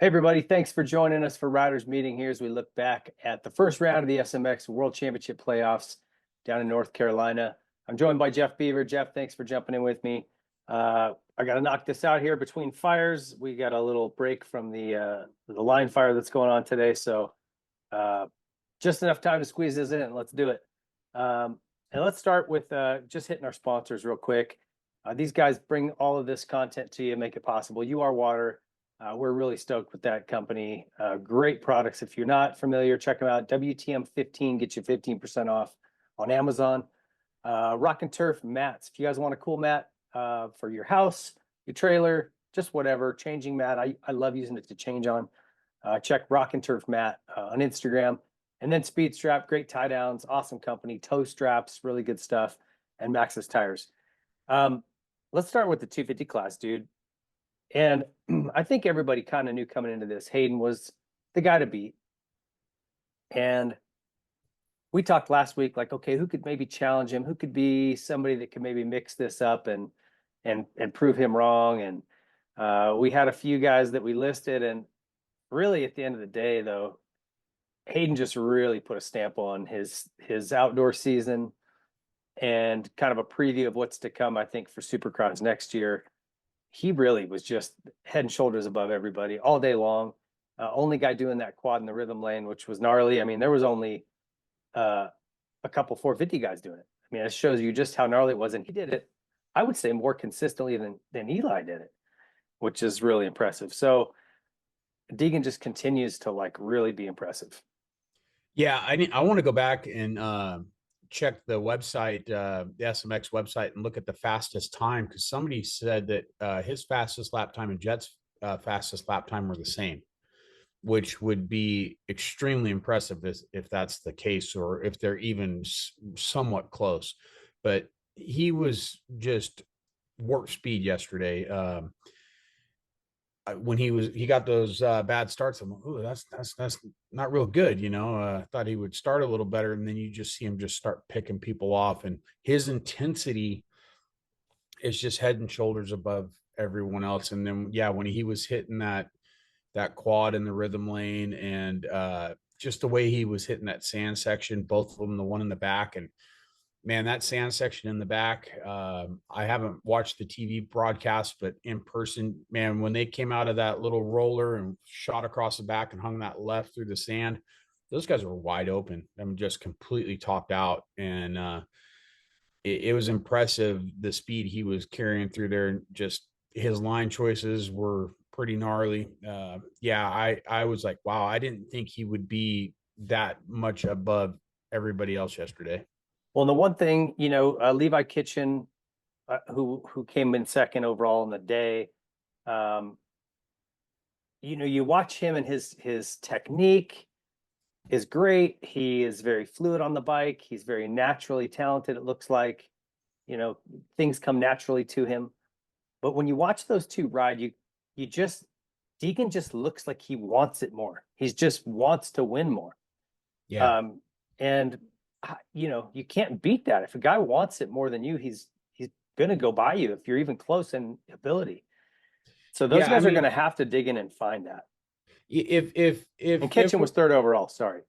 Hey everybody, thanks for joining us for Riders Meeting here as we look back at the first round of the SMX World Championship playoffs down in North Carolina. I'm joined by Jeff Beaver. Jeff, thanks for jumping in with me. I got to knock this out here between fires. We got a little break from the line fire that's going on today, so just enough time to squeeze this in. Let's do it. And let's start with just hitting our sponsors real quick. These guys bring all of this content to you, make it possible. You Are Water. We're really stoked with that company. Great products. If you're not familiar, check them out. WTM15 gets you 15% off on Amazon. Rock and Turf mats. If you guys want a cool mat for your house, your trailer, just whatever, changing mat. I love using it to change on. Check Rock and Turf mat on Instagram. And then Speed Strap, great tie downs, awesome company. Toe straps, really good stuff. And Maxxis tires. Let's start with the 250 class, dude. And I think everybody kind of knew coming into this, Hayden was the guy to beat. And we talked last week, like, okay, who could maybe challenge him? Who could be somebody that could maybe mix this up and prove him wrong? And we had a few guys that we listed. And really, at the end of the day, though, Hayden just really put a stamp on his outdoor season and kind of a preview of what's to come, I think, for Supercross next year. He really was just head and shoulders above everybody all day long. Only guy doing that quad in the rhythm lane, which was gnarly. I mean, there was only a couple 450 guys doing it. I mean, it shows you just how gnarly it was. And he did it, I would say, more consistently than Eli did it, which is really impressive. So Deegan just continues to like really be impressive. Yeah, I want to go back and check the website, the SMX website, and look at the fastest time, because somebody said that his fastest lap time and Jet's fastest lap time were the same, which would be extremely impressive if that's the case, or if they're even somewhat close. But he was just warp speed yesterday. When he got those bad starts, I'm like, oh, that's not real good. Thought he would start a little better, and then you just see him just start picking people off, and his intensity is just head and shoulders above everyone else. And then, yeah, when he was hitting that quad in the rhythm lane, and just the way he was hitting that sand section, both of them, the one in the back, and man, that sand section in the back, I haven't watched the TV broadcast, but in person, man, when they came out of that little roller and shot across the back and hung that left through the sand, those guys were wide open. I'm just completely topped out. And it was impressive, the speed he was carrying through there. Just his line choices were pretty gnarly. Yeah, I was like, wow, I didn't think he would be that much above everybody else yesterday. Well, the one thing, Levi Kitchen, who came in second overall in the day, you watch him and his technique is great. He is very fluid on the bike. He's very naturally talented. It looks like, things come naturally to him. But when you watch those two ride, Deegan just looks like he wants it more. He just wants to win more. Yeah. And you can't beat that. If a guy wants it more than you, he's going to go by you if you're even close in ability. So those Yeah, I guys are going mean, to have to dig in and find that. if And Kitchen was third overall. Sorry.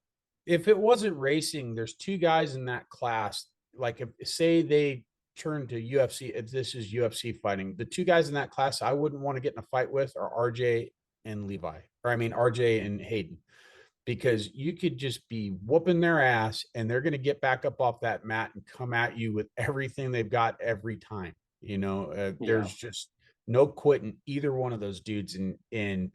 if it wasn't racing, there's two guys in that class. Like, if say they turn to UFC, if this is UFC fighting, the two guys in that class I wouldn't want to get in a fight with are RJ and Levi, or I mean RJ and Hayden, because you could just be whooping their ass and they're going to get back up off that mat and come at you with everything they've got every time. Yeah. There's just no quitting either one of those dudes. And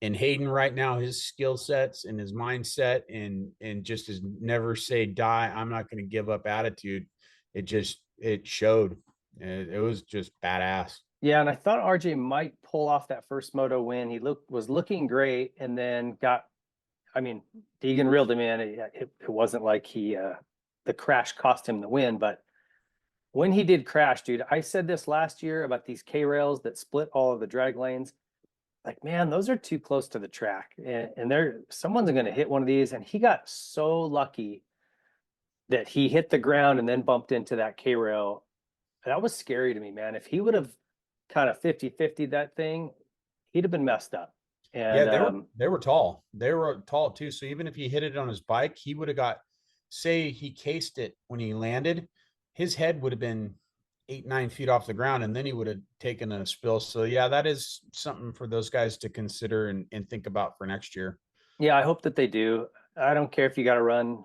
Hayden right now, his skill sets and his mindset, and just his never say die, I'm not going to give up attitude. It showed. It was just badass. Yeah, and I thought RJ might pull off that first moto win. He was looking great, and then Deegan reeled him in. It wasn't like the crash cost him the win, but when he did crash, dude, I said this last year about these K rails that split all of the drag lanes. Like, man, those are too close to the track, and someone's going to hit one of these. And he got so lucky that he hit the ground and then bumped into that K rail. That was scary to me, man. If he would have kind of 50-50 that thing, he'd have been messed up. Yeah, And they were tall. They were tall too. So even if he hit it on his bike, he would have got, say he cased it when he landed, his head would have been 8, 9 feet off the ground, and then he would have taken a spill. So yeah, that is something for those guys to consider and think about for next year. yeah, I hope that they do. I don't care if you got to run,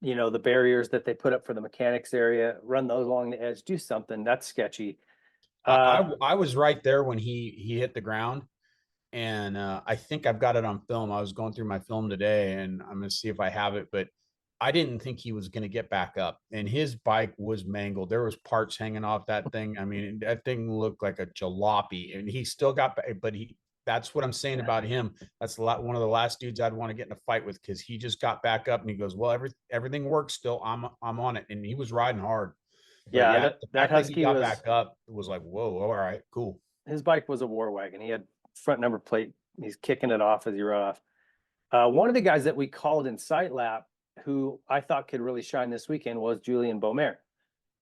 the barriers that they put up for the mechanics area, run those along the edge, do something. That's sketchy. I was right there when he hit the ground, and I think I've got it on film. I was going through my film today, and I'm gonna see if I have it, but I didn't think he was gonna get back up, and his bike was mangled. There was parts hanging off that thing. I mean, that thing looked like a jalopy, and he still got back, but he. That's what I'm saying about him. That's one of the last dudes I'd want to get in a fight with, because he just got back up and he goes, "Well, everything works still. I'm on it," and he was riding hard. But Yeah, yeah, that the that fact that he Husky got was back up was like, whoa, all right, cool. his bike was a war wagon. He had front number plate. He's kicking it off as he rode off. One of the guys that we called in sight lap, who I thought could really shine this weekend, was Julian Beaumer.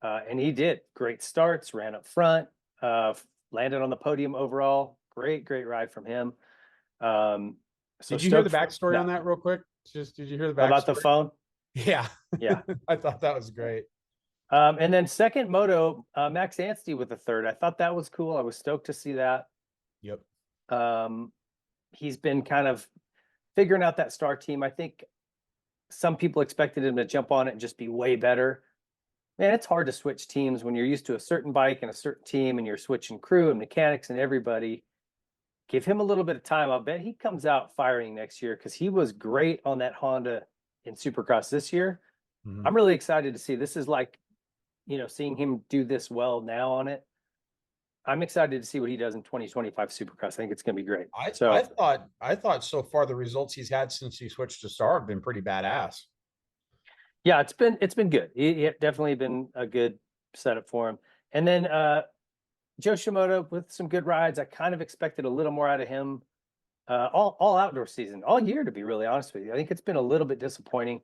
And he did great starts, ran up front, uh, landed on the podium overall. Great, great ride from him. So Did you hear the stoked backstory on no, that real quick? Just did you hear the about the backstory? phone. Yeah, Yeah. I thought that was great. And then second moto, Max Anstey with the third. I thought that was cool. I was stoked to see that. Yep. Um, he's been kind of figuring out that star team. I think some people expected him to jump on it and just be way better. Man, it's hard to switch teams when you're used to a certain bike and a certain team and you're switching crew and mechanics and everybody. Give him a little bit of time. I'll bet he comes out firing next year, because he was great on that Honda in Supercross this year. Mhm. I'm really excited to see. This is like, seeing him do this well now on it. I'm excited to see what he does in 2025 Supercross. I think it's going to be great. I So, I thought so far the results he's had since he switched to Star have been pretty badass. yeah, it's been good. It definitely been a good setup for him. And then Joe Shimoda with some good rides. I kind of expected a little more out of him all outdoor season, all year, to be really honest with you. I think it's been a little bit disappointing,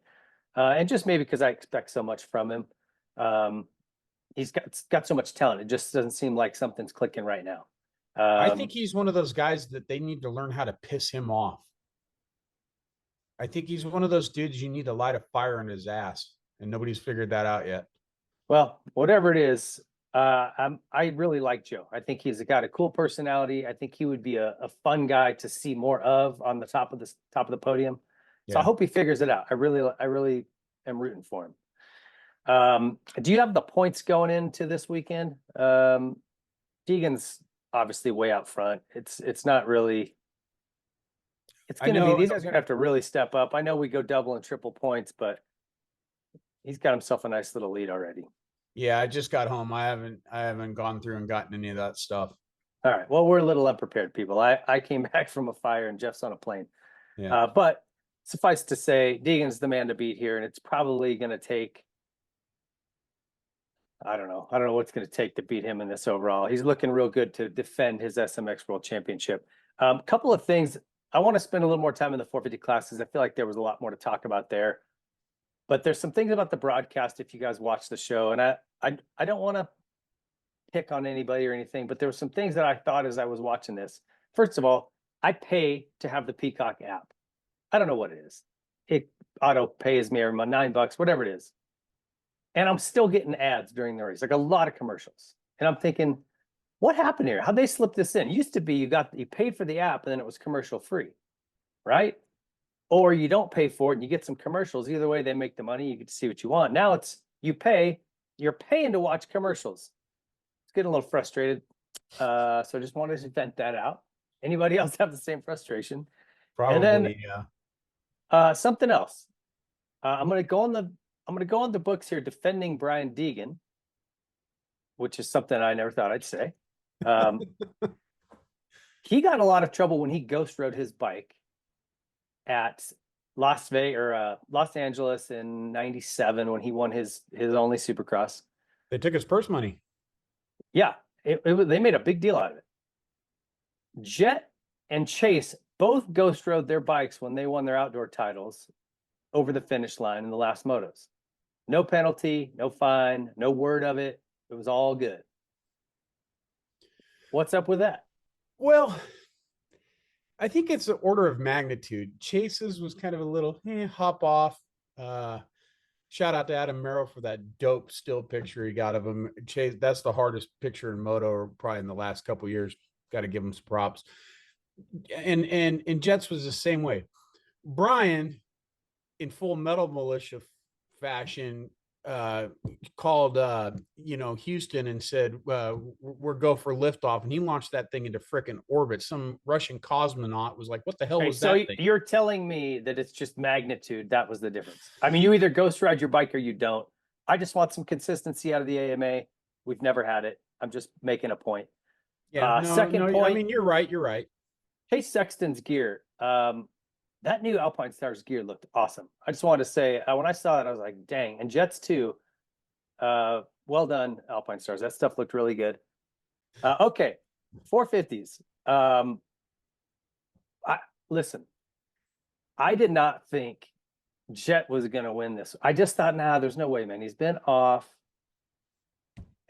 and just maybe because I expect so much from him. Um, he's got so much talent. It just doesn't seem like something's clicking right now. I Um, think he's one of those guys that they need to learn how to piss him off. I think he's one of those dudes you need to light a fire in his ass, and nobody's figured that out yet. well, whatever it is, I really like Joe. I think he's got a cool personality. I think he would be a fun guy to see more of on the top of the podium. So I Yeah. hope he figures it out. I really am rooting for him. Do you have the points going into this weekend? Deegan's obviously way out front. It's not really. It's I going to be know. these guys are going to have to really step up. I know we go double and triple points, but he's got himself a nice little lead already. Yeah, I just got home. I haven't gone through and gotten any of that stuff. All right. Well, we're a little unprepared people. I came back from a fire and Jeff's on a plane. Yeah. But suffice to say, Deegan's the man to beat here, and it's probably going to take. I don't know. I don't know what's going to take to beat him in this overall. He's looking real good to defend his SMX World Championship. Couple of things. I want to spend a little more time in the 450 classes. I feel like there was a lot more to talk about there. But there's some things about the broadcast if you guys watch the show, and I don't want to pick on anybody or anything, but there were some things that I thought as I was watching this. First of all, I pay to have the Peacock app. I don't know what it is. It auto pays me every month, $9, whatever it is. And I'm still getting ads during the race, like a lot of commercials. And I'm thinking, what happened here? How'd they slip this in? It used to be you paid for the app and then it was commercial free, right? Or you don't pay for it and you get some commercials. Either way, they make the money. You get to see what you want. Now it's you're paying to watch commercials. It's getting a little frustrated. So I just wanted to vent that out. Anybody else have the same frustration? And then Probably, yeah. something else. I'm gonna go on the books here defending Brian Deegan, which is something I never thought I'd say. He got in a lot of trouble when he ghost rode his bike at Las Vegas or Los Angeles in '97 when he won his only Supercross. They took his purse money. Yeah, they made a big deal out of it. Jet and Chase both ghost rode their bikes when they won their outdoor titles over the finish line in the last motos. No penalty, no fine, no word of it. It was all good. What's up with that? Well, I think it's an order of magnitude. Chase's was kind of a little hop off. Shout out to Adam Merrill for that dope still picture he got of him. Chase, that's the hardest picture in Moto probably in the last couple of years. Got to give him some props. And Jets was the same way. Brian, in full Metal Militia fashion, called Houston and said we're go for liftoff, and he launched that thing into frickin' orbit. Some Russian cosmonaut was like, "What the hell was So that thing?" you're telling me that it's just magnitude. That was the difference. I mean, you either ghost ride your bike or you don't. I just want some consistency out of the AMA. We've never had it. I'm just making a point. Yeah, Second no. point. I mean, you're right. You're right. Chase Sexton's gear. That new Alpine Stars gear looked awesome. I just wanted to say when I saw it, I was like, dang. And Jets too. Well done, Alpine Stars. That stuff looked really good. Okay, 450s. Listen, I did not think Jet was going to win this. I just thought, nah, there's no way, man. He's been off.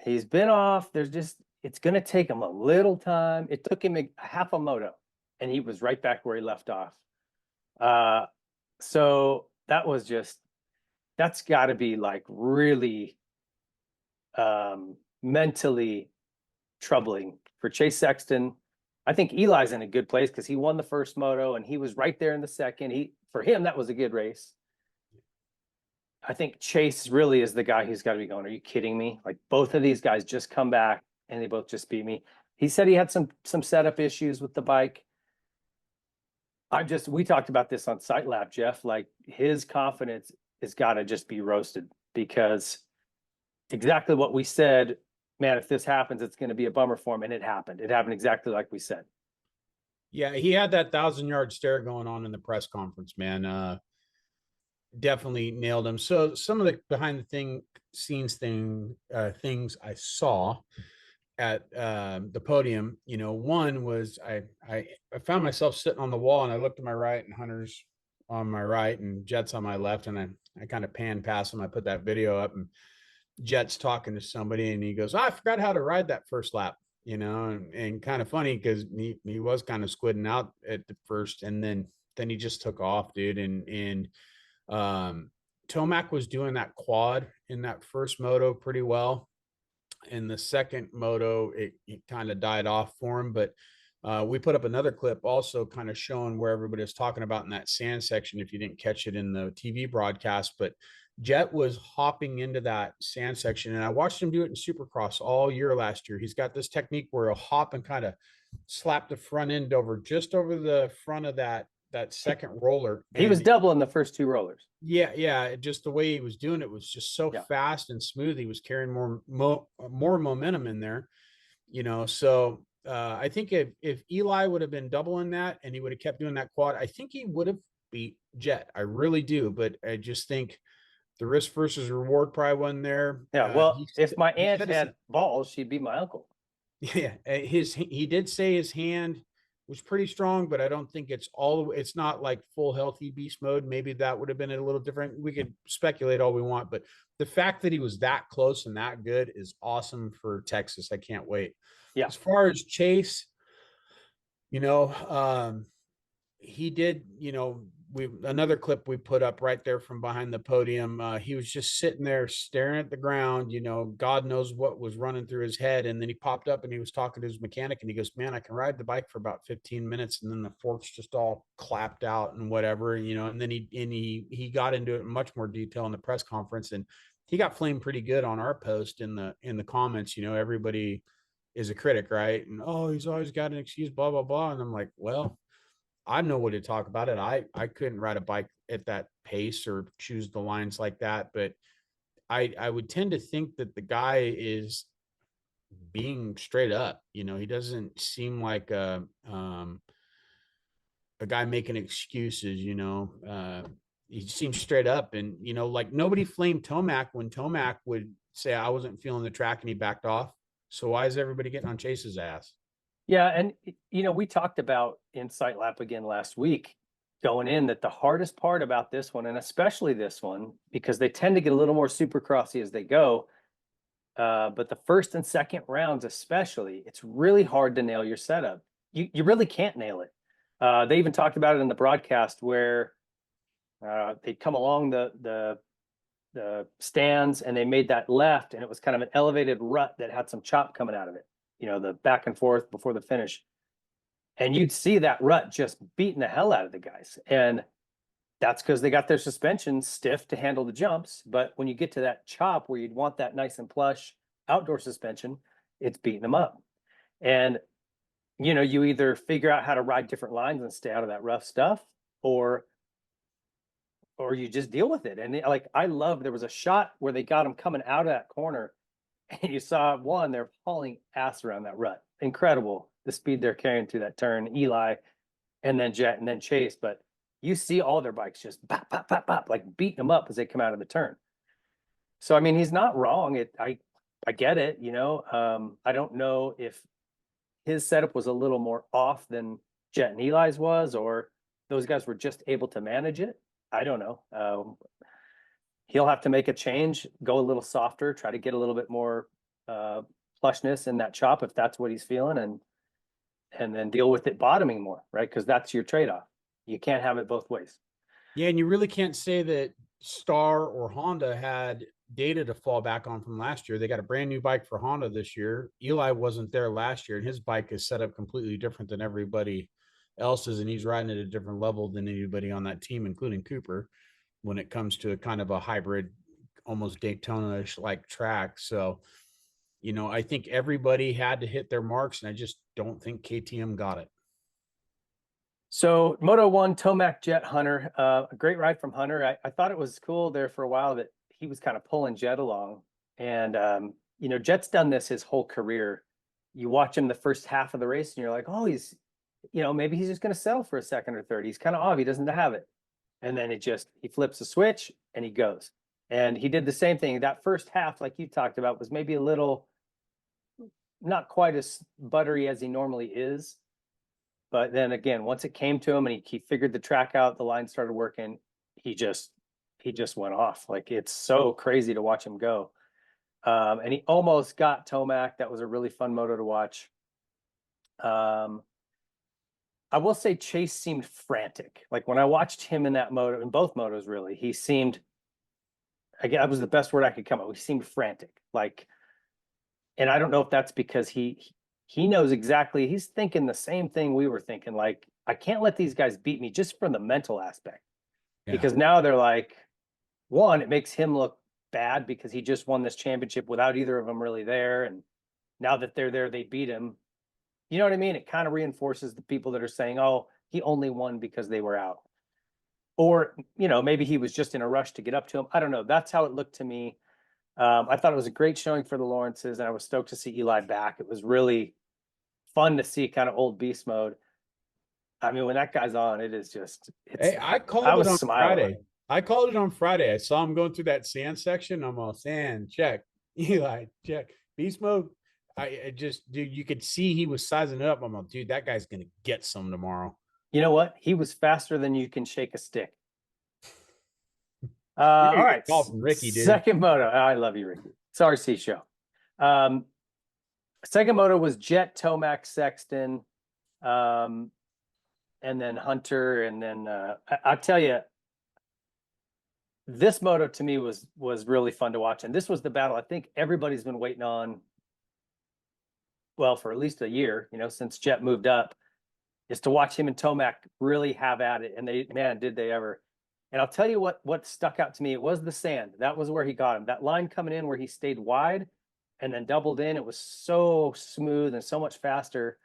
It's going to take him a little time. It took him half a moto, and he was right back where he left off. So that's got to be like really mentally troubling for Chase Sexton. I think Eli's in a good place because he won the first moto and he was right there in the second. For him, that was a good race. I think Chase really is the guy who's got to be going, are you kidding me? Like both of these guys just come back and they both just beat me. He said he had some setup issues with the bike. We talked about this on Site Lab, Jeff, like his confidence has got to just be roasted because exactly what we said, man, if this happens, it's going to be a bummer for him. And it happened. It happened exactly like we said. Yeah, he had that 1,000-yard stare going on in the press conference, man. Definitely nailed him. So some of the behind the scenes things I saw at the podium, one was I found myself sitting on the wall and I looked to my right and Hunter's on my right and Jet's on my left, and I kind of panned past him. I put that video up and Jet's talking to somebody and he goes, I forgot how to ride that first lap, and kind of funny because he was kind of squidding out at the first, and then he just took off, dude. And Tomac was doing that quad in that first moto pretty well. In the second moto, it kind of died off for him, but we put up another clip also kind of showing where everybody was talking about in that sand section, if you didn't catch it in the TV broadcast. But Jet was hopping into that sand section, and I watched him do it in Supercross all year last year. He's got this technique where he'll hop and kind of slap the front end just over the front of that second roller. He was doubling the first two rollers. Yeah. Just the way he was doing it was just so fast and smooth. He was carrying more momentum in there, So I think if Eli would have been doubling that and he would have kept doing that quad, I think he would have beat Jet. I really do, but I just think the risk versus reward probably wasn't there. Yeah, well, if my aunt had balls, she'd be my uncle. Yeah, he did say his hand was pretty strong, but I don't think it's not like full healthy beast mode. Maybe that would have been a little different. We could speculate all we want, but the fact that he was that close and that good is awesome for Texas. I can't wait. Yeah. As far as Chase, he did, another clip we put up right there from behind the podium. He was just sitting there staring at the ground, God knows what was running through his head. And then he popped up and he was talking to his mechanic and he goes, man, I can ride the bike for about 15 minutes. And then the forks just all clapped out and whatever, and then he got into it in much more detail in the press conference, and he got flamed pretty good on our post in the comments. Everybody is a critic, right? And, he's always got an excuse, blah, blah, blah. And I'm like, well, I know what to talk about it. I couldn't ride a bike at that pace or choose the lines like that, but I would tend to think that the guy is being straight up. He doesn't seem like a guy making excuses. He seems straight up, and like nobody flamed Tomac when Tomac would say I wasn't feeling the track and he backed off. So why is everybody getting on Chase's ass? Yeah, and we talked about in Site Lab again last week going in that the hardest part about this one, and especially this one, because they tend to get a little more supercrossy as they go, but the first and second rounds especially, it's really hard to nail your setup. You really can't nail it. They even talked about it in the broadcast where they'd come along the stands and they made that left, and it was kind of an elevated rut that had some chop coming out of it, the back and forth before the finish. And you'd see that rut just beating the hell out of the guys. And that's because they got their suspension stiff to handle the jumps. But when you get to that chop where you'd want that nice and plush outdoor suspension, it's beating them up. And, you either figure out how to ride different lines and stay out of that rough stuff, or you just deal with it. And I love, there was a shot where they got him coming out of that corner and you saw they're hauling ass around that rut. Incredible. The speed they're carrying through that turn, Eli and then Jet and then Chase. But you see all their bikes just bop, bop, bop, bop, like beating them up as they come out of the turn. So, I mean, he's not wrong. I get it. I don't know if his setup was a little more off than Jet and Eli's was, or those guys were just able to manage it. I don't know. He'll have to make a change, go a little softer, try to get a little bit more plushness in that chop if that's what he's feeling, and then deal with it bottoming more, right? Because that's your trade-off. You can't have it both ways. Yeah, and you really can't say that Star or Honda had data to fall back on from last year. They got a brand new bike for Honda this year. Eli wasn't there last year, and his bike is set up completely different than everybody else's, and he's riding at a different level than anybody on that team, including Cooper, when it comes to kind of a hybrid, almost Daytona-ish like track. So, I think everybody had to hit their marks, and I just don't think KTM got it. So Moto 1, Tomac, Jet, Hunter, a great ride from Hunter. I thought it was cool there for a while that he was kind of pulling Jet along. And, Jet's done this his whole career. You watch him the first half of the race and you're like, oh, he's, maybe he's just going to settle for a second or third. He's kind of off. He doesn't have it. And then he flips a switch and he goes. And he did the same thing. That first half, like you talked about, was maybe a little not quite as buttery as he normally is. But then again, once it came to him and he figured the track out, the line started working, he just went off. Like, it's so crazy to watch him go. And he almost got Tomac. That was a really fun moto to watch. I will say Chase seemed frantic. Like, when I watched him in that moto, in both motos, really, he seemed, again, that was the best word I could come up with. He seemed frantic. Like, and I don't know if that's because he knows exactly, he's thinking the same thing we were thinking. Like, I can't let these guys beat me, just from the mental aspect. Yeah. Because now they're like, one, it makes him look bad because he just won this championship without either of them really there. And now that they're there, they beat him. You know what I mean? It kind of reinforces the people that are saying, oh, he only won because they were out. Or, maybe he was just in a rush to get up to him. I don't know. That's how it looked to me. I thought it was a great showing for the Lawrences, and I was stoked to see Eli back. It was really fun to see kind of old beast mode. I mean, when that guy's on, it is just, hey, I called it on Friday. I called it on Friday. I saw him going through that sand section. I'm all, sand, check. Eli, check. Beast mode. I just, dude, you could see he was sizing it up. I'm like, dude, that guy's going to get some tomorrow. You know what? He was faster than you can shake a stick. All right. Call from Ricky, dude. Second moto. I love you, Ricky. It's RC show. Second moto was Jet, Tomac, Sexton, and then Hunter. And then I'll tell you, this moto to me was really fun to watch. And this was the battle I think everybody's been waiting on, well, for at least a year, since Jet moved up, is to watch him and Tomac really have at it. And did they ever. And I'll tell you what stuck out to me. It was the sand. That was where he got him. That line coming in where he stayed wide and then doubled in. It was so smooth and so much faster.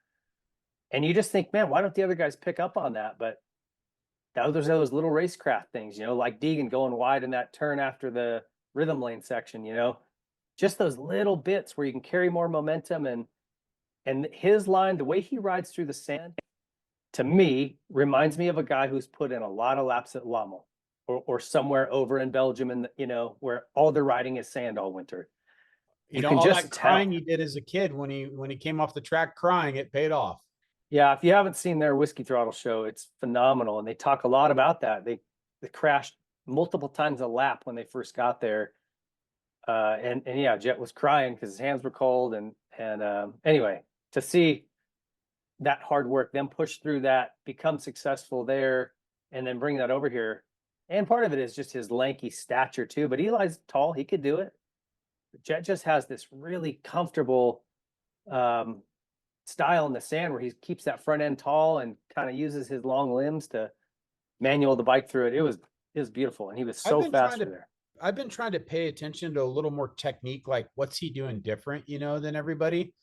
And you just think, man, why don't the other guys pick up on that? But there's those little racecraft things, like Deegan going wide in that turn after the rhythm lane section, just those little bits where you can carry more momentum. And his line, the way he rides through the sand, to me, reminds me of a guy who's put in a lot of laps at Lommel or somewhere over in Belgium, and where all they're riding is sand all winter. You can all just that crying you did as a kid when he came off the track crying, it paid off. Yeah, if you haven't seen their Whiskey Throttle show, it's phenomenal, and they talk a lot about that. They crashed multiple times a lap when they first got there, and yeah, Jet was crying because his hands were cold, and anyway, to see that hard work, them push through that, become successful there, and then bring that over here. And part of it is just his lanky stature too. But Eli's tall; he could do it. Jet just has this really comfortable style in the sand where he keeps that front end tall and kind of uses his long limbs to manual the bike through it. It was beautiful, and he was so fast for there. I've been trying to pay attention to a little more technique, like what's he doing different, than everybody.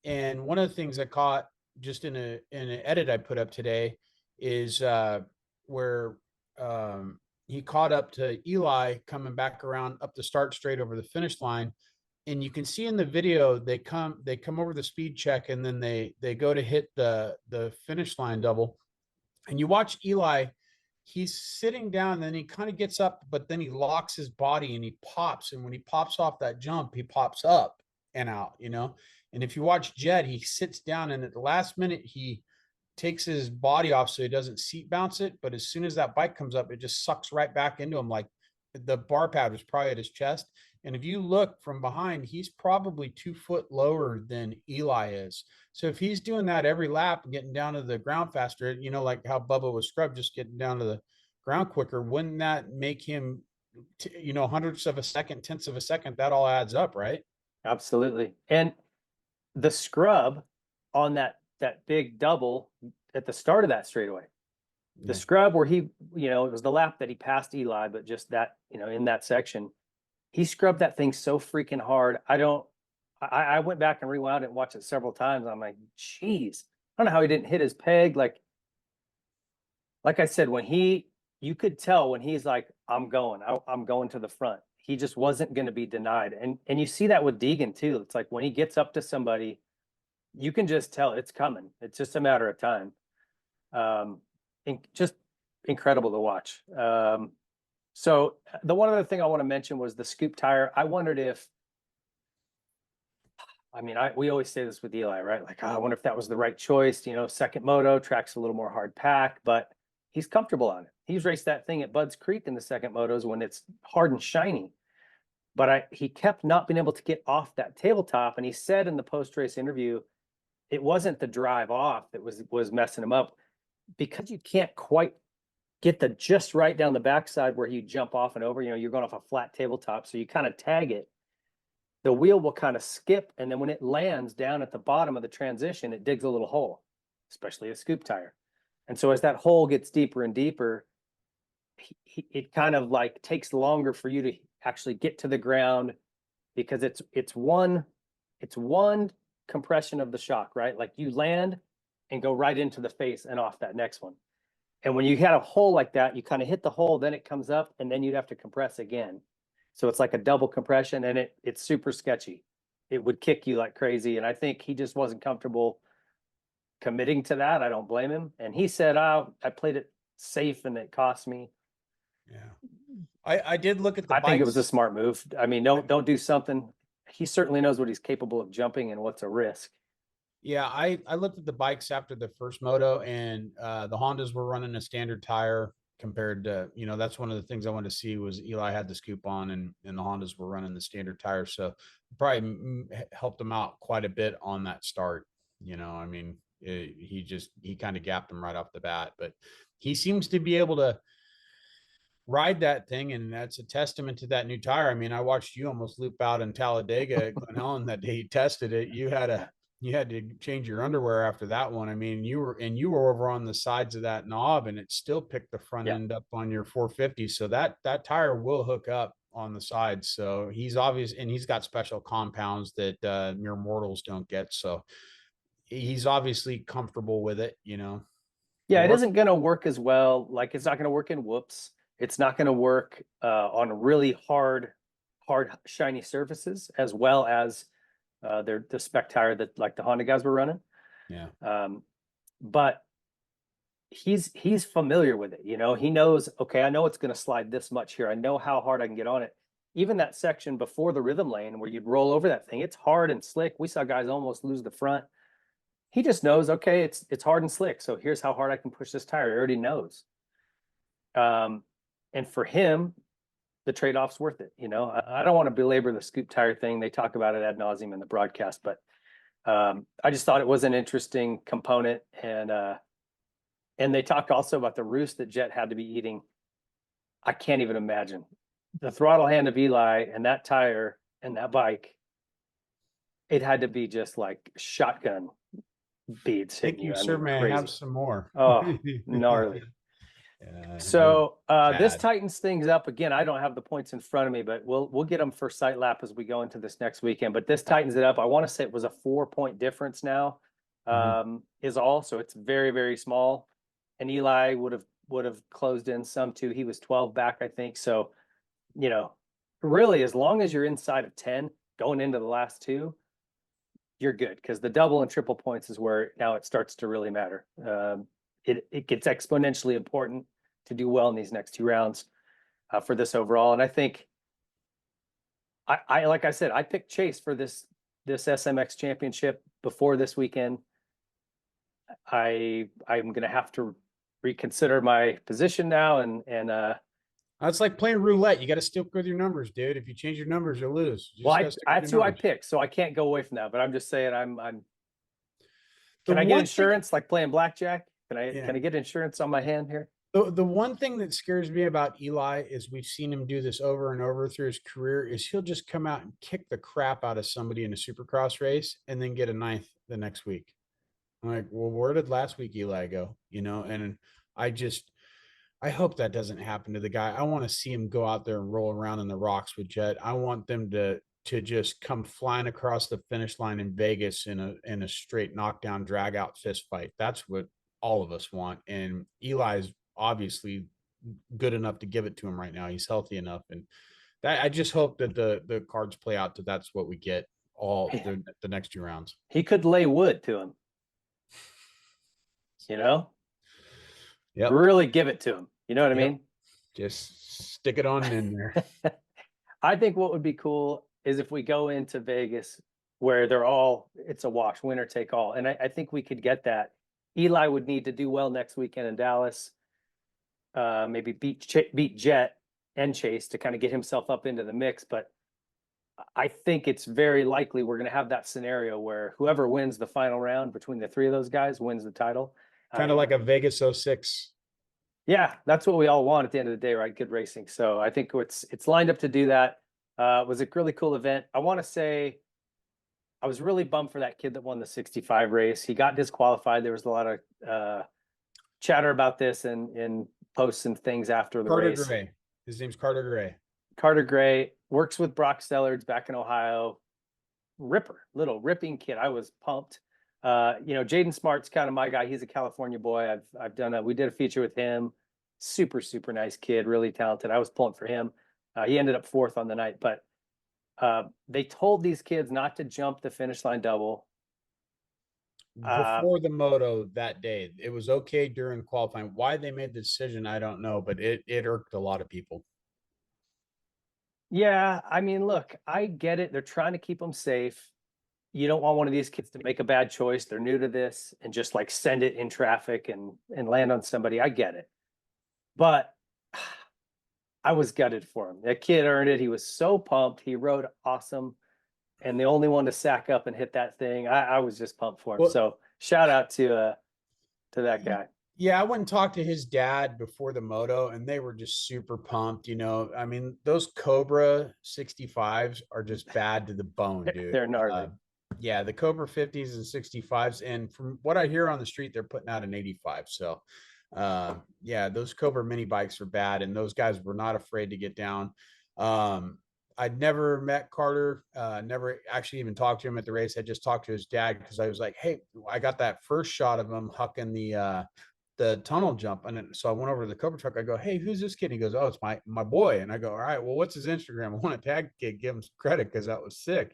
And one of the things I caught just in an edit I put up today is where he caught up to Eli coming back around up the start straight over the finish line. And you can see in the video they come over the speed check, and then they go to hit the finish line double. And you watch Eli, he's sitting down, then he kind of gets up, but then he locks his body and he pops. And when he pops off that jump, he pops up and out, And if you watch Jed, he sits down, and at the last minute, he takes his body off so he doesn't seat bounce it. But as soon as that bike comes up, it just sucks right back into him. Like the bar pad was probably at his chest. And if you look from behind, he's probably 2 foot lower than Eli is. So if he's doing that every lap and getting down to the ground faster, like how Bubba was scrubbed, just getting down to the ground quicker, wouldn't that make him, hundredths of a second, tenths of a second? That all adds up, right? Absolutely. And the scrub on that big double at the start of that straightaway, the scrub where he, it was the lap that he passed Eli, but just that, in that section, he scrubbed that thing so freaking hard. I went back and rewound it and watched it several times. I'm like, geez, I don't know how he didn't hit his peg. Like I said, you could tell when he's like, I'm going to the front. He just wasn't going to be denied. And you see that with Deegan too. It's like when he gets up to somebody, you can just tell it's coming. It's just a matter of time. Just incredible to watch. So the one other thing I want to mention was the scoop tire. I wondered if, we always say this with Eli, right? Like, I wonder if that was the right choice. Second moto, track's a little more hard pack, but he's comfortable on it. He's raced that thing at Budds Creek in the second motos when it's hard and shiny. But he kept not being able to get off that tabletop. And he said in the post-race interview, it wasn't the drive off that was messing him up, because you can't quite get the just right down the backside where you jump off and over. You're going off a flat tabletop, so you kind of tag it. The wheel will kind of skip, and then when it lands down at the bottom of the transition, it digs a little hole, especially a scoop tire. And so as that hole gets deeper and deeper, it kind of like takes longer for you to actually get to the ground, because it's one compression of the shock, right? Like you land and go right into the face and off that next one. And when you had a hole like that, you kind of hit the hole, then it comes up, and then you'd have to compress again. So it's like a double compression, and it's super sketchy. It would kick you like crazy. And I think he just wasn't comfortable committing to that. I don't blame him. And he said, I played it safe and it cost me. Yeah. I did look at the bikes. I think it was a smart move. Don't do something. He certainly knows what he's capable of jumping and what's a risk. Yeah, I looked at the bikes after the first moto, and the Hondas were running a standard tire compared to, that's one of the things I wanted to see was Eli had the scoop on, and the Hondas were running the standard tire. So probably helped him out quite a bit on that start. He kind of gapped him right off the bat, but he seems to be able to ride that thing, and that's a testament to that new tire. I watched you almost loop out in Talladega at Glen Helen that day you tested it. You had to change your underwear after that one. You were over on the sides of that knob, and it still picked the front end up on your 450. So that tire will hook up on the sides. So he's obvious, and he's got special compounds that mere mortals don't get. So he's obviously comfortable with it, Yeah, it isn't going to work as well. Like, it's not going to work in whoops. It's not going to work on really hard, shiny surfaces, as well as the spec tire that like the Honda guys were running. Yeah. But he's familiar with it. He knows, okay, I know it's going to slide this much here. I know how hard I can get on it. Even that section before the rhythm lane where you'd roll over that thing, it's hard and slick. We saw guys almost lose the front. He just knows, okay, it's hard and slick. So here's how hard I can push this tire. He already knows. And for him, the trade-off's worth it. I don't want to belabor the scoop tire thing. They talk about it ad nauseum in the broadcast, but I just thought it was an interesting component, and they talked also about the roost that Jet had to be eating. I can't even imagine the throttle hand of Eli and that tire and that bike. It had to be just like shotgun beads Thank hitting you, you. I sir. mean, May I have crazy. some more? Oh, gnarly. Yeah, So this bad. tightens things up again. I don't have the points in front of me, but we'll get them for sight lap as we go into this next weekend. But this tightens it up. I want to say it was a 4-point difference now, is all. So it's very, very small. And Eli would have closed in some too. He was 12 back, I think. So, really, as long as you're inside of 10 going into the last two, you're good, because the double and triple points is where now it starts to really matter. It gets exponentially important to do well in these next two rounds for this overall. And I think I like I said, I picked Chase for this SMX championship before this weekend. I'm gonna have to reconsider my position now, and It's like playing roulette. You got to stick with your numbers, dude. If you change your numbers, you lose. You just got to stick with that's your who I numbers. picked, so I can't go away from that. But I'm just saying, I'm. The Can I get one thing, insurance like playing blackjack? yeah. Can I get insurance on my hand here? The one thing that scares me about Eli is we've seen him do this over and over through his career is he'll just come out and kick the crap out of somebody in a supercross race and then get a ninth the next week. I'm like, well, where did last week Eli go? And I just I hope that doesn't happen to the guy. I want to see him go out there and roll around in the rocks with Jet. I want them to just come flying across the finish line in Vegas in a straight knockdown, drag out fist fight. That's what all of us want. And Eli's obviously good enough to give it to him right now. He's healthy enough, and that I just hope that the cards play out that that's what we get all the next two rounds. He could lay wood to him, you know, Yep. really give it to him. You know what I Yep. mean? Just stick it on in there. I think what would be cool is if we go into Vegas where it's a wash, winner take all. And I think we could get that. Eli would need to do well next weekend in Dallas, maybe beat Jet and Chase to kind of get himself up into the mix. But I think it's very likely we're going to have that scenario where whoever wins the final round between the three of those guys wins the title. Kind of like a Vegas 06. Yeah, that's what we all want at the end of the day, right? Good racing. So I think it's lined up to do that. It was a really cool event. I want to say I was really bummed for that kid that won the 65 race. He got disqualified. There was a lot of chatter about this in posts and things after the Carter race. Gray. His name's Carter Gray. Carter Gray works with Brock Stellards back in Ohio. Little ripping kid. I was pumped. Jaden Smart's kind of my guy. He's a California boy. We did a feature with him. Super, super nice kid, really talented. I was pulling for him. He ended up fourth on the night, but they told these kids not to jump the finish line double. Before the Moto that day, it was okay during qualifying. Why they made the decision, I don't know, but it irked a lot of people. Yeah, I mean, look, I get it. They're trying to keep them safe. You don't want one of these kids to make a bad choice. They're new to this and just like send it in traffic and land on somebody. I get it. But I was gutted for him. That kid earned it. He was so pumped. He rode awesome. And the only one to sack up and hit that thing, I was just pumped for him. Well, so shout out to that guy. Yeah, I went and talked to his dad before the Moto, and they were just super pumped. I mean, those Cobra 65s are just bad to the bone, dude. They're gnarly. Yeah, the Cobra 50s and 65s, and from what I hear on the street, they're putting out an 85. So, yeah, those Cobra mini bikes are bad, and those guys were not afraid to get down. I'd never met Carter, never actually even talked to him at the race. I just talked to his dad because I was like, hey, I got that first shot of him hucking the tunnel jump. And so I went over to the Cobra truck. I go, hey, who's this kid? And he goes, oh, it's my boy. And I go, all right, well, what's his Instagram? I want to tag kid, give him some credit because that was sick,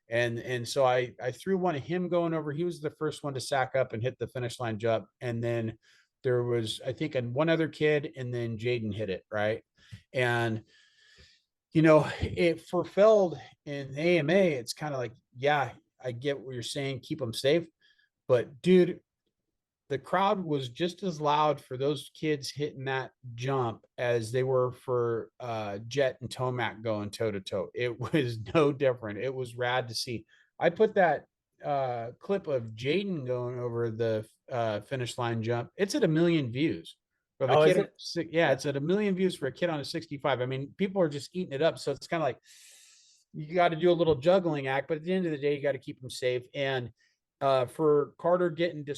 And so I threw one of him going over. He was the first one to sack up and hit the finish line jump. And then there was, I think, one other kid, and then Jaden hit it, right? And for Feld in AMA, it's kind of like, yeah, I get what you're saying, keep them safe. But dude, the crowd was just as loud for those kids hitting that jump as they were for Jet and Tomac going toe to toe. It was no different. It was rad to see. I put that clip of Jaden going over the finish line jump. It's at 1 million views. Of a Oh, is kid, it? yeah, it's at 1 million views for a kid on a 65. I mean, people are just eating it up. So it's kind of like you got to do a little juggling act, but at the end of the day, you got to keep them safe. And for Carter getting to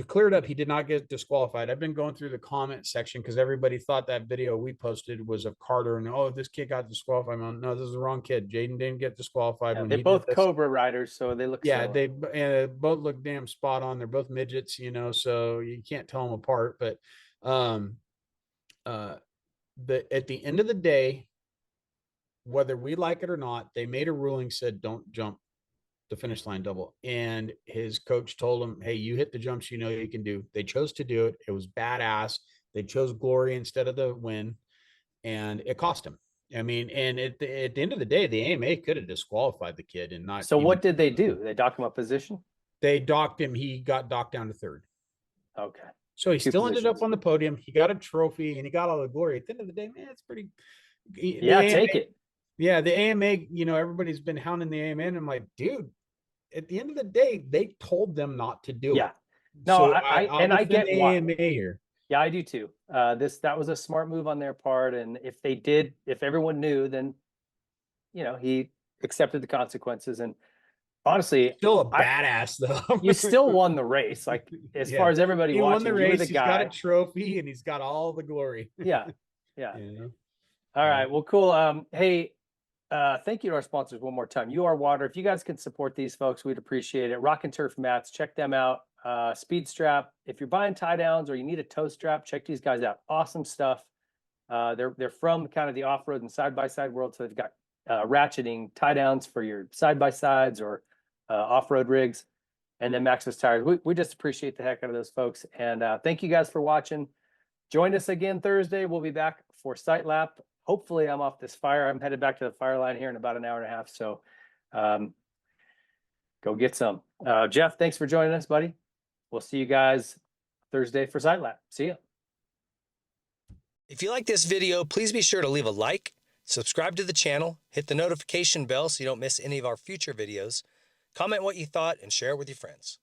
clear it up, he did not get disqualified. I've been going through the comment section because everybody thought that video we posted was of Carter and, oh, this kid got disqualified. No, this is the wrong kid. Jaden didn't get disqualified Yeah, when they're he did both this. Cobra riders, so they look Yeah, similar. they both look damn spot on. They're both midgets, so you can't tell them apart. But um, at the end of the day, whether we like it or not, they made a ruling, said don't jump the finish line double. And his coach told him, hey, you hit the jumps you can do. They chose to do it. It was badass. They chose glory instead of the win, and it cost him. I mean, and at the end of the day, the AMA could have disqualified the kid and not So even. what did they do? They docked him a position? They docked him. He got docked down to third. Okay. So he Two still ended positions. up on the podium. He got a trophy and he got all the glory. At the end of the day, man, it's pretty. Yeah, take it. Yeah, the AMA, everybody's been hounding the AMA. And I'm like, dude, at the end of the day, they told them not to do it. No, So I get the why. AMA here. Yeah, I do too. That was a smart move on their part. And if everyone knew, then, he accepted the consequences. And honestly, Still a badass though. You still won the race. Like, as far as everybody he watching, won the race. you were the He's guy. got a trophy and he's got all the glory. Yeah. All right. Well, cool. Hey, thank you to our sponsors one more time. UR Water. If you guys can support these folks, we'd appreciate it. Rock and Turf Mats, check them out. Speed Strap. If you're buying tie downs or you need a toe strap, check these guys out. Awesome stuff. They're from kind of the off-road and side-by-side world, so they've got ratcheting tie downs for your side-by-sides or off-road rigs, and then Maxxis tires. We just appreciate the heck out of those folks, and thank you guys for watching. Join us again Thursday. We'll be back for Sight Lap. Hopefully I'm off this fire. I'm headed back to the fire line here in about an hour and a half. So go get some. Jeff, thanks for joining us, buddy. We'll see you guys Thursday for Sight Lap. See ya. If you like this video, please be sure to leave a like, subscribe to the channel, hit the notification bell so you don't miss any of our future videos, comment what you thought, and share it with your friends.